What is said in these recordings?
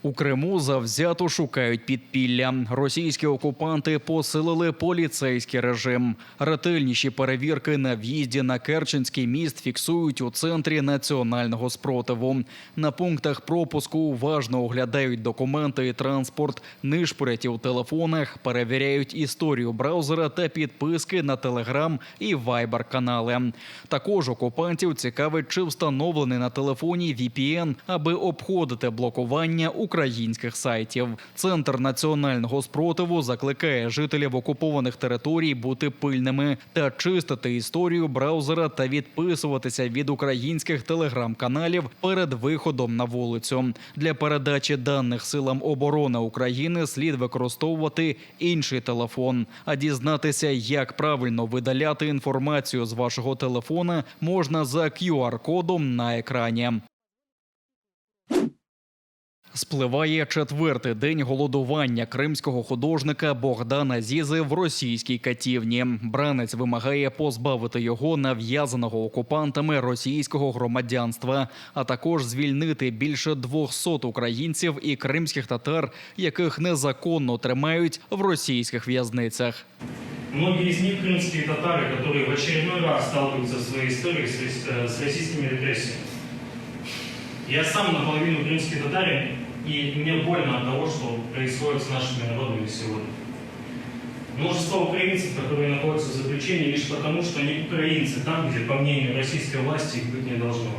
У Криму завзято шукають підпілля. Російські окупанти посилили поліцейський режим. Ретельніші перевірки на в'їзді на Керченський міст фіксують у Центрі національного спротиву. На пунктах пропуску уважно оглядають документи і транспорт, нишпорять у телефонах, перевіряють історію браузера та підписки на Telegram і Viber канали. Також окупантів цікавить, чи встановлений на телефоні VPN, аби обходити блокування українських сайтів. Центр національного спротиву закликає жителів окупованих територій бути пильними та чистити історію браузера та відписуватися від українських телеграм-каналів перед виходом на вулицю. Для передачі даних силам оборони України слід використовувати інший телефон. А дізнатися, як правильно видаляти інформацію з вашого телефона, можна за QR-кодом на екрані. Спливає четвертий день голодування кримського художника Богдана Зізи в російській катівні. Бранець вимагає позбавити його нав'язаного окупантами російського громадянства, а також звільнити більше 200 українців і кримських татар, яких незаконно тримають в російських в'язницях. Многие из них крымские татары, которые в очередной раз сталкиваются в своей истории с российскими репрессиями. Я сам наполовину крымский татарин, и мне больно от того, что происходит с нашими народами сегодня. Множество украинцев, которые находятся в заключении лишь потому, что они украинцы там, где, по мнению российской власти, их быть не должно.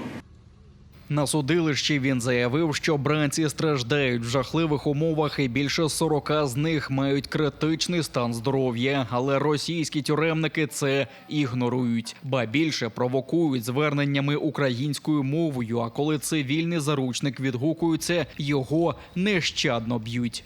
На судилищі він заявив, що бранці страждають в жахливих умовах і більше 40 з них мають критичний стан здоров'я. Але російські тюремники це ігнорують. Ба більше провокують зверненнями українською мовою, а коли цивільний заручник відгукується, його нещадно б'ють.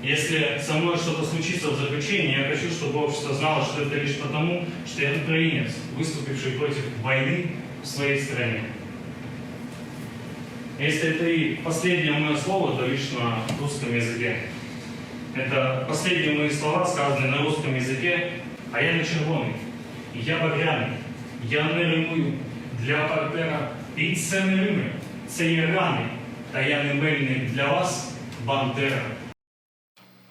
Если со мной что-то случится в заключении, я хочу, чтобы общество знало, что это лишь потому, что я украинец, выступивший против войны в своей стране. Если это и последнее мое слово, то лишь на русском языке. Это последние мои слова, сказанные на русском языке, а я не червоний, я багряний, я не римую для партнера, і це не рими, це є рани, та я не мельник для вас, бандера.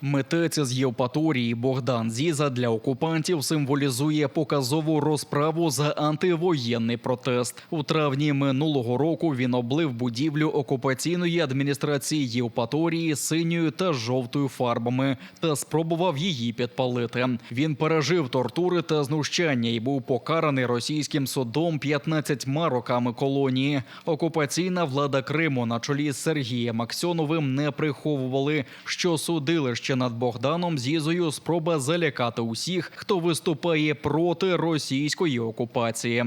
Митець з Євпаторії Богдан Зіза для окупантів символізує показову розправу за антивоєнний протест. У травні минулого року він облив будівлю окупаційної адміністрації Євпаторії синьою та жовтою фарбами та спробував її підпалити. Він пережив тортури та знущання і був покараний російським судом 15 роками колонії. Окупаційна влада Криму на чолі з Сергієм Аксьоновим не приховували, що судилище над Богданом Зізою спроба залякати усіх, хто виступає проти російської окупації.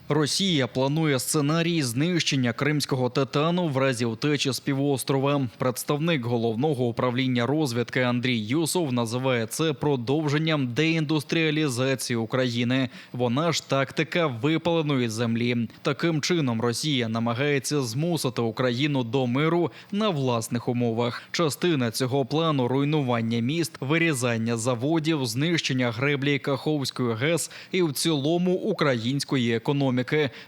Росія планує сценарій знищення кримського титану в разі втечі з півострова. Представник Головного управління розвідки Андрій Юсов називає це продовженням деіндустріалізації України. Вона ж тактика випаленої землі. Таким чином Росія намагається змусити Україну до миру на власних умовах. Частина цього плану – руйнування міст, вирізання заводів, знищення греблі Каховської ГЕС і в цілому української економіки,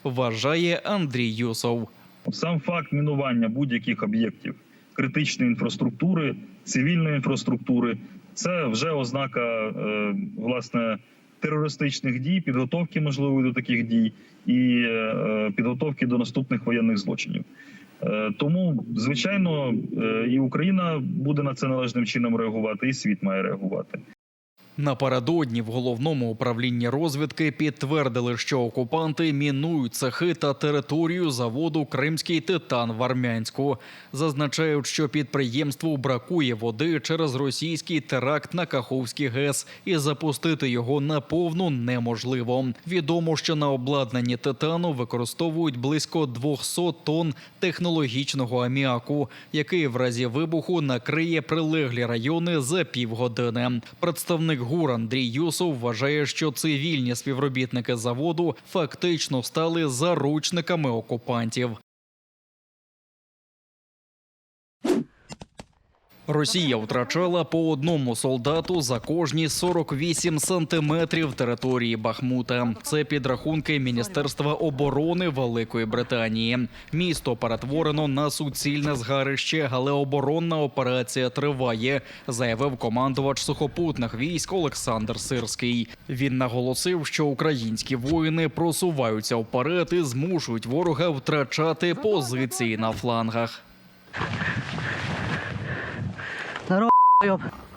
вважає Андрій Юсов. Сам факт мінування будь-яких об'єктів критичної інфраструктури, цивільної інфраструктури – це вже ознака, власне, терористичних дій, підготовки можливої до таких дій і підготовки до наступних воєнних злочинів. Тому, звичайно, і Україна буде на це належним чином реагувати, і світ має реагувати. Напередодні в Головному управлінні розвідки підтвердили, що окупанти мінують цехи та територію заводу «Кримський титан» в Армянську. Зазначають, що підприємству бракує води через російський теракт на Каховський ГЕС і запустити його наповну неможливо. Відомо, що на обладнанні «Титану» використовують близько 200 тонн технологічного аміаку, який в разі вибуху накриє прилеглі райони за півгодини. Представник ГУР Андрій Юсов вважає, що цивільні співробітники заводу фактично стали заручниками окупантів. Росія втрачала по одному солдату за кожні 48 сантиметрів території Бахмута. Це підрахунки Міністерства оборони Великої Британії. Місто перетворено на суцільне згарище, але оборонна операція триває, заявив командувач сухопутних військ Олександр Сирський. Він наголосив, що українські воїни просуваються вперед і змушують ворога втрачати позиції на флангах.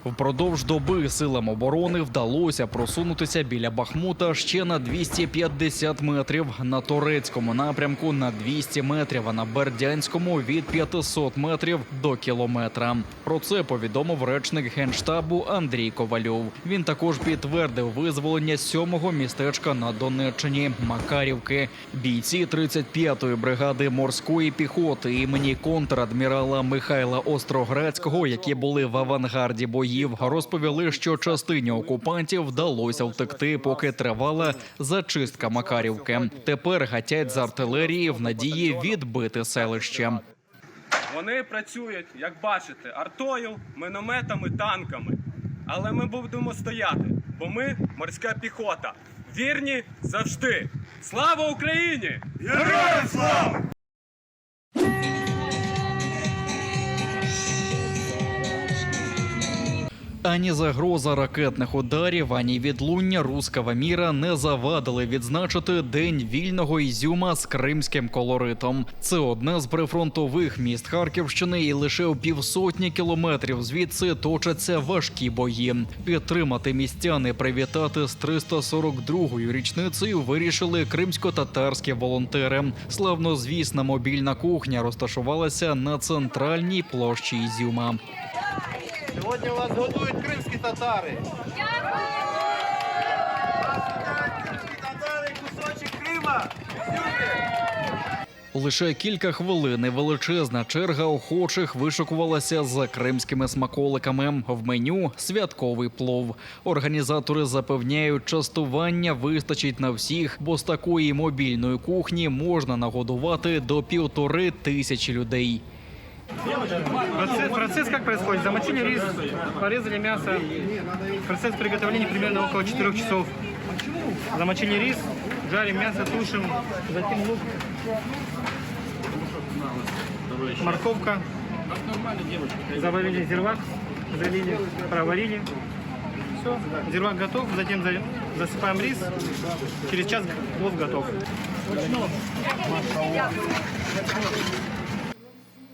Впродовж доби силам оборони вдалося просунутися біля Бахмута ще на 250 метрів, на турецькому напрямку на 200 метрів, а на бердянському від 500 метрів до кілометра. Про це повідомив речник Генштабу Андрій Ковальов. Він також підтвердив визволення 7-го містечка на Донеччині – Макарівки. Бійці 35-ї бригади морської піхоти імені контрадмірала Михайла Остроградського, які були в авангарді боїв, розповіли, що частині окупантів вдалося втекти, поки тривала зачистка Макарівки. Тепер гатять з артилерії в надії відбити селище. Вони працюють, як бачите, артою, мінометами, танками. Але ми будемо стояти, бо ми морська піхота. Вірні завжди. Слава Україні! Героям слава! Ані загроза ракетних ударів, ані відлуння руського міра не завадили відзначити День вільного Ізюма з кримським колоритом. Це одне з прифронтових міст Харківщини, і лише у півсотні кілометрів звідси точаться важкі бої. Підтримати містяни, привітати з 342-ю річницею вирішили кримсько-татарські волонтери. Славнозвісна мобільна кухня розташувалася на центральній площі Ізюма. Сьогодні вас готують кримські татари. Дякую! Кримські татари, кусочок Крима. Лише кілька хвилин і величезна черга охочих вишикувалася за кримськими смаколиками. В меню – святковий плов. Організатори запевняють, частування вистачить на всіх, бо з такої мобільної кухні можна нагодувати до 1500 людей. Процесс как происходит? Замочили рис, порезали мясо. Процесс приготовления примерно около 4 часов. Замочили рис, жарим мясо, тушим, затем лук, морковка. Заварили зирвак, залили, проварили. Все, зирвак готов, затем засыпаем рис. Через час плов готов.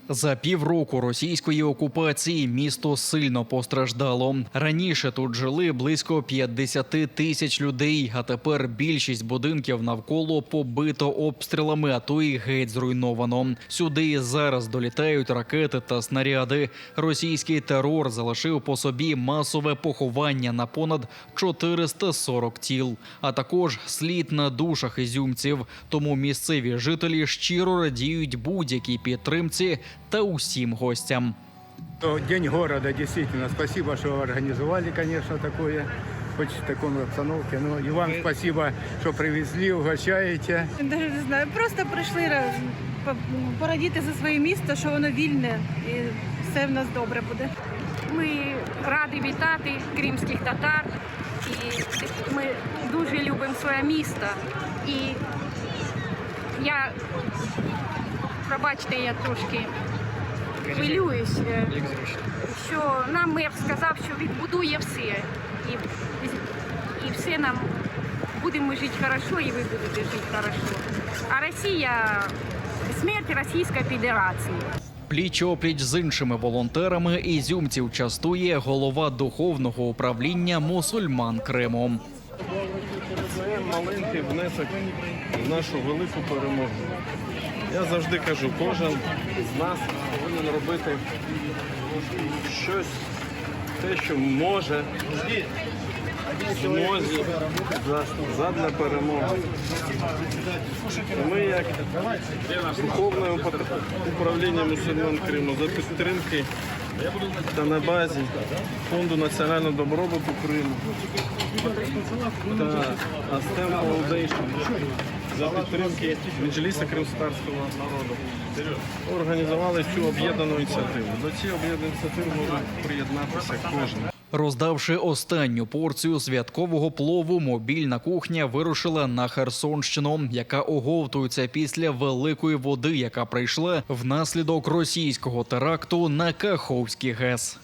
За півроку російської окупації місто сильно постраждало. Раніше тут жили близько 50 тисяч людей, а тепер більшість будинків навколо побито обстрілами, а то й геть зруйновано. Сюди і зараз долітають ракети та снаряди. Російський терор залишив по собі масове поховання на понад 440 тіл, а також слід на душах ізюмців. Тому місцеві жителі щиро радіють будь-якій підтримці та усім гостям. День города, действительно. Спасибо, что организовали, конечно, такое, хоть в такой обстановке. Ну, и вам спасибо, что привезли, угощаете. Даже не знаю, просто прийшли порадіти за своє місто, що воно вільне і все в нас добре буде. Ми раді вітати кримських татар, і ми дуже любимо своє місто. І пробачте, я трошки хвилююсь, що нам мер сказав, що відбудує все. І все нам будемо жити хорошо, і ви будете жити хорошо. А Росія – смерть Російської Федерації. Пліч-опліч з іншими волонтерами ізюмців частує голова духовного управління мусульман Криму. Це маленький внесок в нашу велику перемогу. Я завжди кажу, кожен з нас повинен робити щось, те, що може, в змозі задля перемоги. Ми, як духовне управління мусульман Криму, за підтримки та на базі Фонду національного добробуту Криму та Астем Foundation за підтримки Меджліса кримськотатарського народу організували цю об'єднану ініціативу. До цієї об'єднаної ініціативи може приєднатися кожен. Роздавши останню порцію святкового плову, мобільна кухня вирушила на Херсонщину, яка оговтується після великої води, яка прийшла внаслідок російського теракту на Каховський ГЕС.